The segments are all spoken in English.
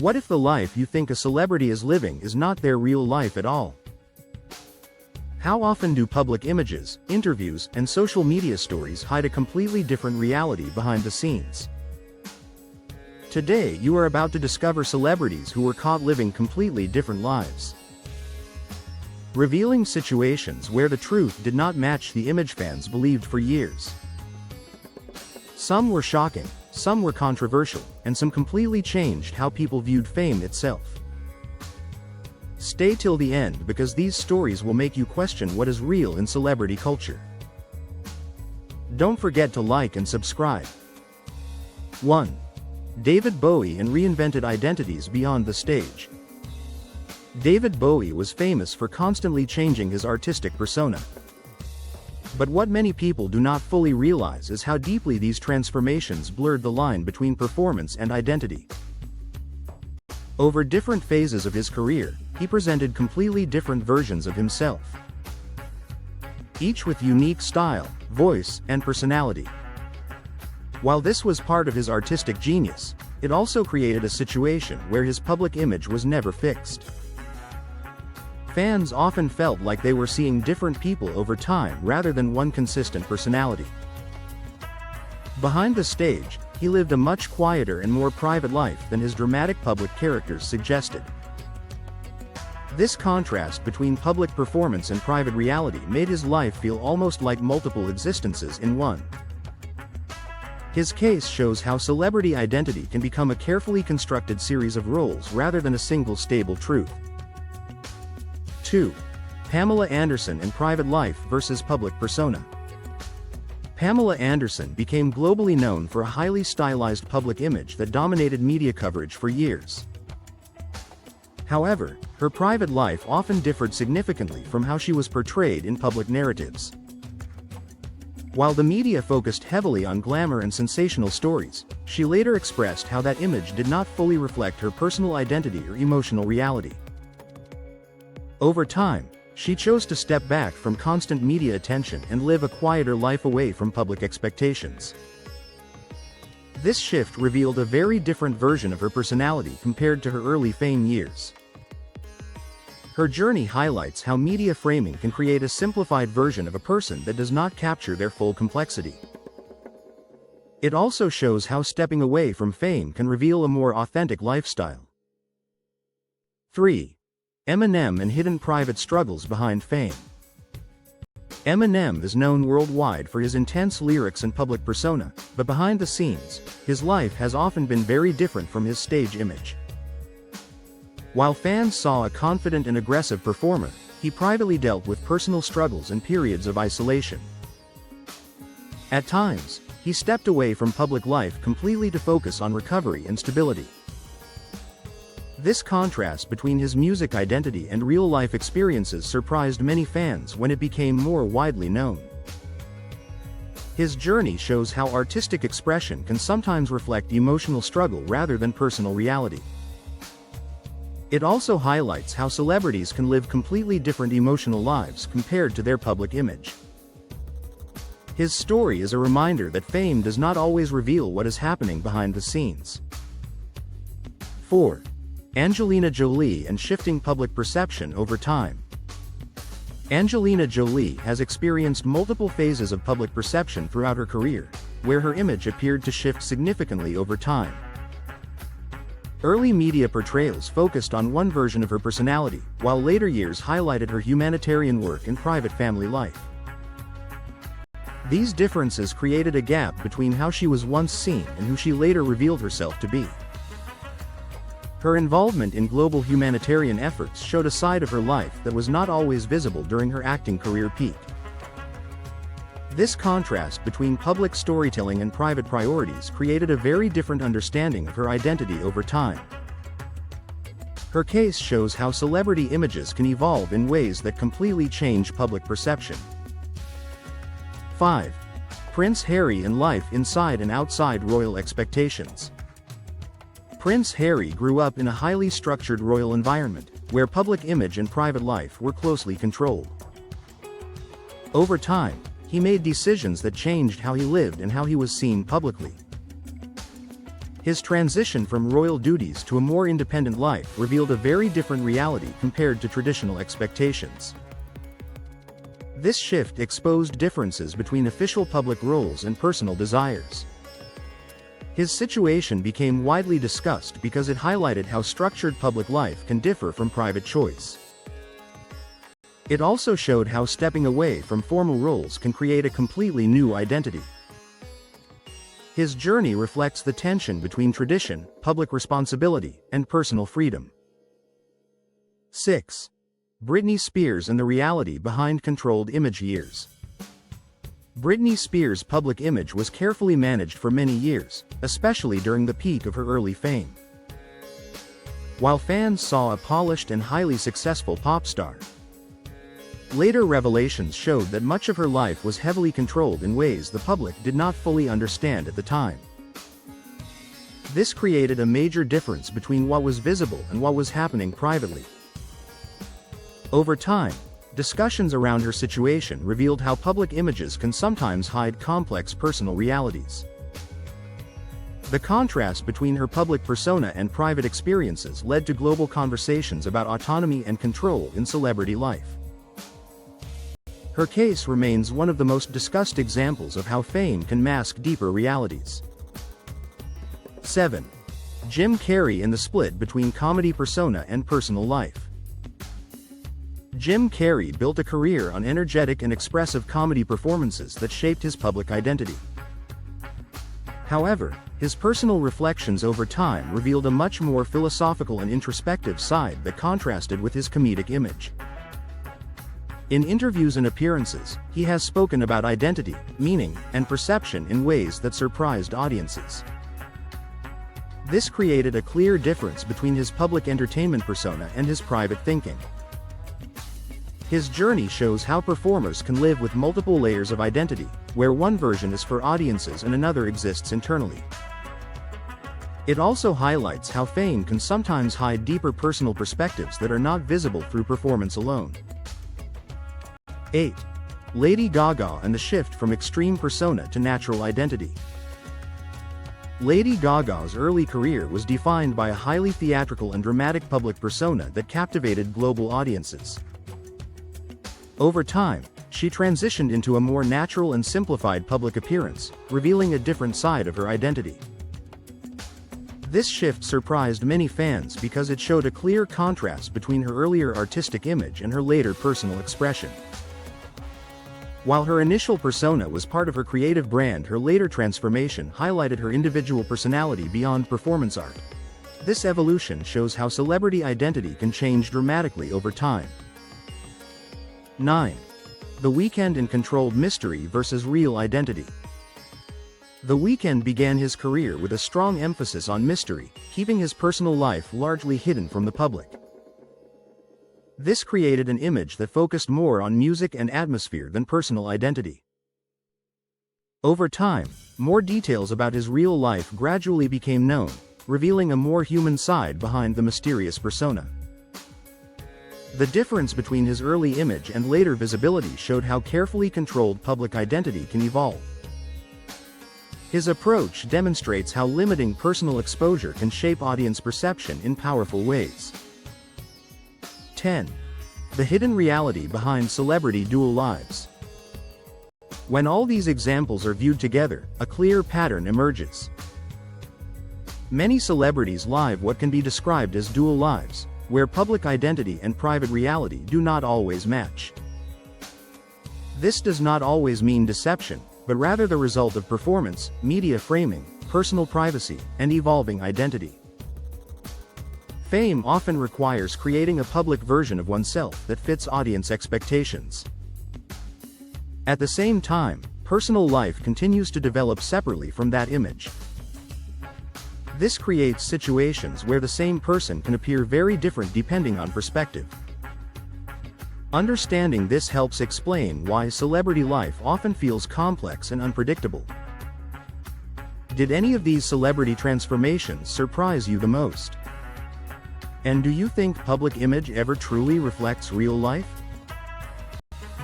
What if the life you think a celebrity is living is not their real life at all? How often do public images, interviews, and social media stories hide a completely different reality behind the scenes? Today you are about to discover celebrities who were caught living completely different lives. Revealing situations where the truth did not match the image fans believed for years. Some were shocking, some were controversial, and some completely changed how people viewed fame itself. Stay till the end because these stories will make you question what is real in celebrity culture. Don't forget to like and subscribe. 1. David Bowie and reinvented identities beyond the stage. David Bowie was famous for constantly changing his artistic persona. But what many people do not fully realize is how deeply these transformations blurred the line between performance and identity. Over different phases of his career, he presented completely different versions of himself, each with unique style, voice, and personality. While this was part of his artistic genius, it also created a situation where his public image was never fixed. Fans often felt like they were seeing different people over time rather than one consistent personality. Behind the stage, he lived a much quieter and more private life than his dramatic public characters suggested. This contrast between public performance and private reality made his life feel almost like multiple existences in one. His case shows how celebrity identity can become a carefully constructed series of roles rather than a single stable truth. 2. Pamela Anderson and private life versus public persona. Pamela Anderson became globally known for a highly stylized public image that dominated media coverage for years. However, her private life often differed significantly from how she was portrayed in public narratives. While the media focused heavily on glamour and sensational stories, she later expressed how that image did not fully reflect her personal identity or emotional reality. Over time, she chose to step back from constant media attention and live a quieter life away from public expectations. This shift revealed a very different version of her personality compared to her early fame years. Her journey highlights how media framing can create a simplified version of a person that does not capture their full complexity. It also shows how stepping away from fame can reveal a more authentic lifestyle. 3. Eminem and hidden private struggles behind fame. Eminem is known worldwide for his intense lyrics and public persona, but behind the scenes, his life has often been very different from his stage image. While fans saw a confident and aggressive performer, he privately dealt with personal struggles and periods of isolation. At times, he stepped away from public life completely to focus on recovery and stability. This contrast between his music identity and real-life experiences surprised many fans when it became more widely known. His journey shows how artistic expression can sometimes reflect emotional struggle rather than personal reality. It also highlights how celebrities can live completely different emotional lives compared to their public image. His story is a reminder that fame does not always reveal what is happening behind the scenes. 4. Angelina Jolie and shifting public perception over time. Angelina Jolie has experienced multiple phases of public perception throughout her career, where her image appeared to shift significantly over time. Early media portrayals focused on one version of her personality, while later years highlighted her humanitarian work and private family life. These differences created a gap between how she was once seen and who she later revealed herself to be. Her involvement in global humanitarian efforts showed a side of her life that was not always visible during her acting career peak. This contrast between public storytelling and private priorities created a very different understanding of her identity over time. Her case shows how celebrity images can evolve in ways that completely change public perception. 5. Prince Harry and life inside and outside royal expectations. Prince Harry grew up in a highly structured royal environment, where public image and private life were closely controlled. Over time, he made decisions that changed how he lived and how he was seen publicly. His transition from royal duties to a more independent life revealed a very different reality compared to traditional expectations. This shift exposed differences between official public roles and personal desires. His situation became widely discussed because it highlighted how structured public life can differ from private choice. It also showed how stepping away from formal roles can create a completely new identity. His journey reflects the tension between tradition, public responsibility, and personal freedom. 6. Britney Spears and the reality behind controlled image years. Britney Spears' public image was carefully managed for many years, especially during the peak of her early fame. While fans saw a polished and highly successful pop star, later revelations showed that much of her life was heavily controlled in ways the public did not fully understand at the time. This created a major difference between what was visible and what was happening privately. Over time, discussions around her situation revealed how public images can sometimes hide complex personal realities. The contrast between her public persona and private experiences led to global conversations about autonomy and control in celebrity life. Her case remains one of the most discussed examples of how fame can mask deeper realities. 7. Jim Carrey and the split between comedy persona and personal life. Jim Carrey built a career on energetic and expressive comedy performances that shaped his public identity. However, his personal reflections over time revealed a much more philosophical and introspective side that contrasted with his comedic image. In interviews and appearances, he has spoken about identity, meaning, and perception in ways that surprised audiences. This created a clear difference between his public entertainment persona and his private thinking. His journey shows how performers can live with multiple layers of identity, where one version is for audiences and another exists internally. It also highlights how fame can sometimes hide deeper personal perspectives that are not visible through performance alone. 8. Lady Gaga and the shift from extreme persona to natural identity. Lady Gaga's early career was defined by a highly theatrical and dramatic public persona that captivated global audiences. Over time, she transitioned into a more natural and simplified public appearance, revealing a different side of her identity. This shift surprised many fans because it showed a clear contrast between her earlier artistic image and her later personal expression. While her initial persona was part of her creative brand, her later transformation highlighted her individual personality beyond performance art. This evolution shows how celebrity identity can change dramatically over time. 9. The Weeknd and controlled mystery versus real identity. The Weeknd began his career with a strong emphasis on mystery, keeping his personal life largely hidden from the public. This created an image that focused more on music and atmosphere than personal identity. Over time, more details about his real life gradually became known, revealing a more human side behind the mysterious persona. The difference between his early image and later visibility showed how carefully controlled public identity can evolve. His approach demonstrates how limiting personal exposure can shape audience perception in powerful ways. 10. The hidden reality behind celebrity dual lives. When all these examples are viewed together, a clear pattern emerges. Many celebrities live what can be described as dual lives, where public identity and private reality do not always match. This does not always mean deception, but rather the result of performance, media framing, personal privacy, and evolving identity. Fame often requires creating a public version of oneself that fits audience expectations. At the same time, personal life continues to develop separately from that image. This creates situations where the same person can appear very different depending on perspective. Understanding this helps explain why celebrity life often feels complex and unpredictable. Did any of these celebrity transformations surprise you the most? And do you think public image ever truly reflects real life?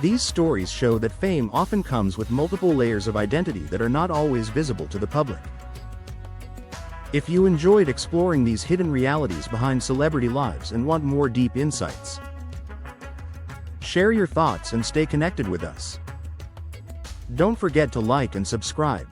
These stories show that fame often comes with multiple layers of identity that are not always visible to the public. If you enjoyed exploring these hidden realities behind celebrity lives and want more deep insights, share your thoughts and stay connected with us. Don't forget to like and subscribe.